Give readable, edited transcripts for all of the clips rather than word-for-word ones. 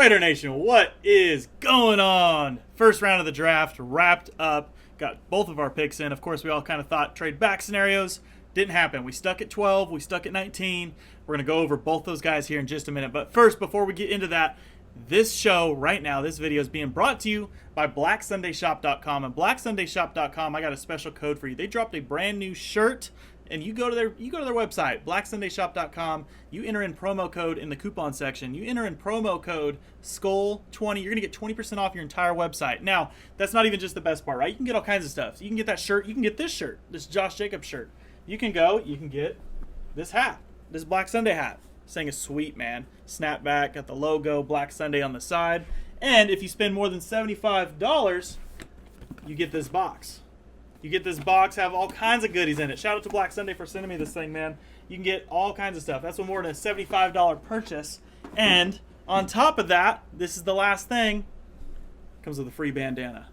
Raider Nation, what is going on? First round of the draft wrapped up. Got both of our picks in. Of course, we all kind of thought trade back scenarios. Didn't happen. We stuck at 12. We stuck at 19. We're going to go over both those guys here in just a minute. But first, before we get into that, this show right now, this video is being brought to you by BlackSundayShop.com. And BlackSundayShop.com, I got a special code for you. They dropped a brand new shirt. And you go to their website, BlackSundayShop.com. You enter in promo code in the coupon section. You enter in promo code SKULL20. You're gonna get 20% off your entire website. Now, that's not even just the best part, right? You can get all kinds of stuff. So you can get that shirt. You can get this shirt, this Josh Jacobs shirt. You can get this hat, this Black Sunday hat. This thing is sweet, man. Snapback, got the logo, Black Sunday on the side. And if you spend more than $75, you get this box. You get this box, have all kinds of goodies in it. Shout out to Black Sunday for sending me this thing, man. You can get all kinds of stuff. That's more than a $75 purchase. And on top of that, this is the last thing, comes with a free bandana.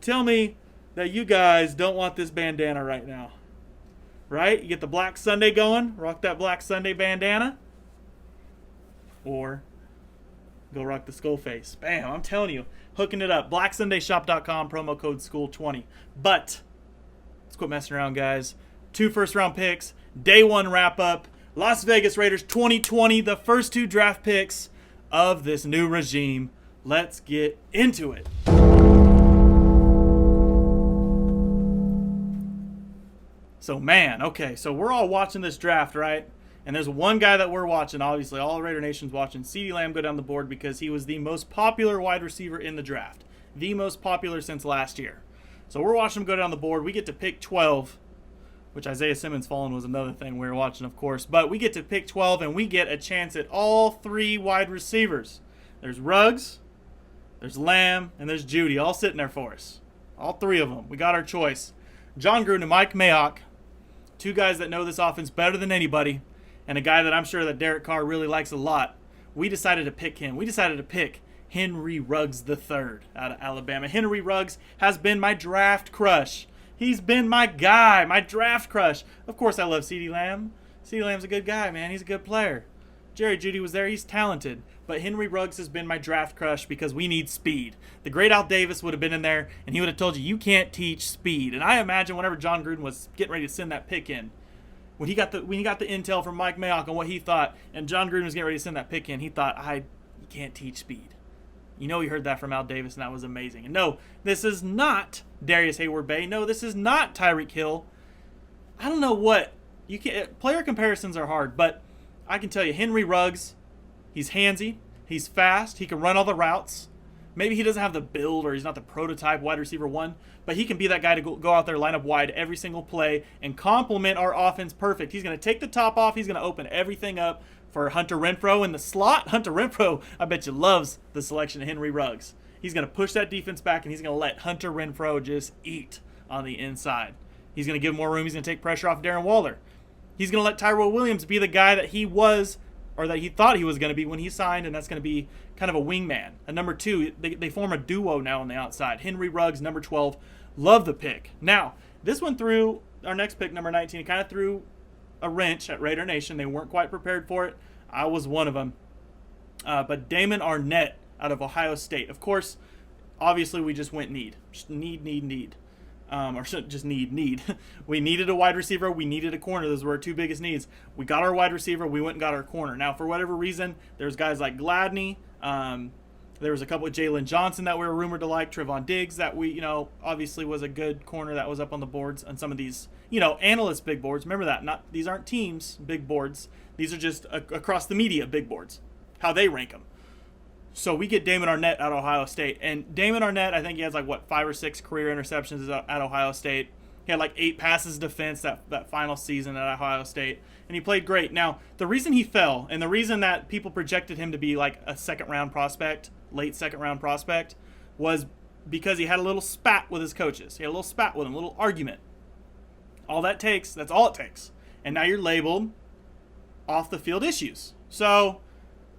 Tell me that you guys don't want this bandana right now. Right? You get the Black Sunday going, rock that Black Sunday bandana. Or go rock the skull face. Bam, I'm telling you. Hooking it up. BlackSundayShop.com, promo code SKULL20. But let's quit messing around, guys. 2 first-round picks. Day 1 wrap-up. Las Vegas Raiders 2020. The first 2 draft picks of this new regime. Let's get into it. So, man, okay. So we're all watching this draft, right? And there's one guy that we're watching, obviously, all Raider Nation's watching, CeeDee Lamb go down the board because he was the most popular wide receiver in the draft. The most popular since last year. So we're watching him go down the board. We get to pick 12, which Isaiah Simmons falling was another thing we were watching, of course. But we get to pick 12, and we get a chance at all 3 wide receivers. There's Ruggs, there's Lamb, and there's Judy, all sitting there for us. All 3 of them. We got our choice. John Gruden and Mike Mayock, 2 guys that know this offense better than anybody, and a guy that I'm sure that Derek Carr really likes a lot. We decided to pick him. We decided to pick Henry Ruggs III out of Alabama. Henry Ruggs has been my draft crush. He's been my guy, my draft crush. Of course, I love CeeDee Lamb. CeeDee Lamb's a good guy, man. He's a good player. Jerry Jeudy was there. He's talented. But Henry Ruggs has been my draft crush because we need speed. The great Al Davis would have been in there, and he would have told you can't teach speed. And I imagine whenever John Gruden was getting ready to send that pick in, when he got the intel from Mike Mayock on what he thought, and John Gruden was getting ready to send that pick in, he thought, you can't teach speed. You know he heard that from Al Davis, and that was amazing. And no, this is not Darius Hayward-Bay. No, this is not Tyreek Hill. I don't know what. Player comparisons are hard, but I can tell you, Henry Ruggs, he's handsy, he's fast, he can run all the routes. Maybe he doesn't have the build or he's not the prototype wide receiver 1, but he can be that guy to go out there, line up wide every single play, and complement our offense perfect. He's going to take the top off. He's going to open everything up for Hunter Renfrow in the slot. Hunter Renfrow, I bet you, loves the selection of Henry Ruggs. He's going to push that defense back, and he's going to let Hunter Renfrow just eat on the inside. He's going to give him more room. He's going to take pressure off Darren Waller. He's going to let Tyrell Williams be the guy that he was, or that he thought he was going to be when he signed, and that's going to be kind of a wingman. A number 2, they form a duo now on the outside. Henry Ruggs, number 12. Love the pick. Now, this one threw, our next pick, number 19, it kind of threw a wrench at Raider Nation. They weren't quite prepared for it. I was one of them. But Damon Arnette out of Ohio State. Of course, obviously we just went need. Just need. Or just need. We needed a wide receiver. We needed a corner. Those were our 2 biggest needs. We got our wide receiver. We went and got our corner. Now, for whatever reason, there's guys like Gladney. There was a couple of Jalen Johnson that we were rumored to like. Trevon Diggs that we, obviously was a good corner that was up on the boards on some of these, analyst big boards. Remember that. These aren't teams big boards. These are just across the media big boards, how they rank them. So we get Damon Arnette out of Ohio State. And Damon Arnette, I think he has 5 or 6 career interceptions at Ohio State. He had 8 passes defense that final season at Ohio State. And he played great. Now, the reason he fell, and the reason that people projected him to be a second-round prospect, late second-round prospect, was because he had a little spat with his coaches. He had a little spat with them, a little argument. That's all it takes. And now you're labeled off-the-field issues. So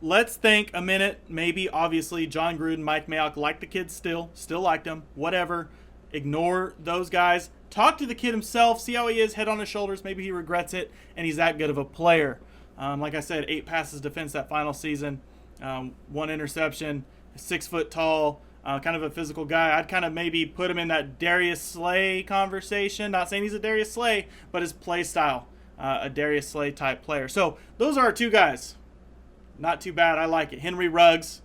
let's think a minute. Maybe, obviously, John Gruden, Mike Mayock liked the kid still liked him, whatever. Ignore those guys. Talk to the kid himself, see how he is, head on his shoulders. Maybe he regrets it, and he's that good of a player. Like I said, 8 passes defense that final season. 1 interception, 6 foot tall, kind of a physical guy. I'd kind of maybe put him in that Darius Slay conversation. Not saying he's a Darius Slay, but his play style, a Darius Slay type player. So those are our 2 guys. Not too bad. I like it. Henry Ruggs.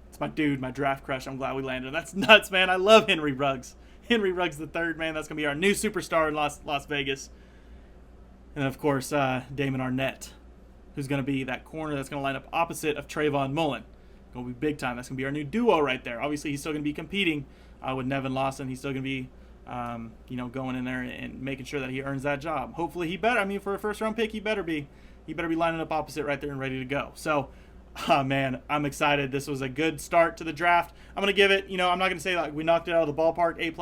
It's my dude, my draft crush. I'm glad we landed. That's nuts, man. I love Henry Ruggs. Henry Ruggs the third, man. That's going to be our new superstar in Las Vegas. And, of course, Damon Arnette, who's going to be that corner that's going to line up opposite of Trayvon Mullen. Going to be big time. That's going to be our new duo right there. Obviously, he's still going to be competing with Nevin Lawson. He's still going to be, going in there and making sure that he earns that job. Hopefully, he better. I mean, for a first-round pick, he better be lining up opposite right there and ready to go. So, man, I'm excited. This was a good start to the draft. I'm going to give it, I'm not going to say like we knocked it out of the ballpark, A++++.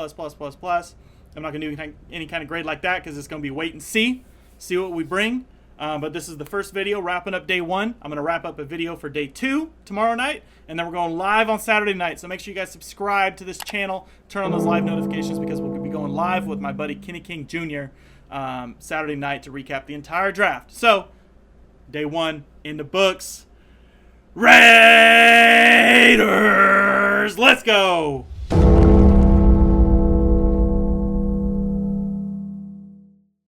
I'm not going to do any kind of grade like that because it's going to be wait and see what we bring. But this is the first video wrapping up day 1. I'm going to wrap up a video for day 2 tomorrow night, and then we're going live on Saturday night. So make sure you guys subscribe to this channel, turn on those live notifications because we'll be going live with my buddy Kenny King Jr. Saturday night to recap the entire draft. So, day 1 in the books. Raiders! Let's go!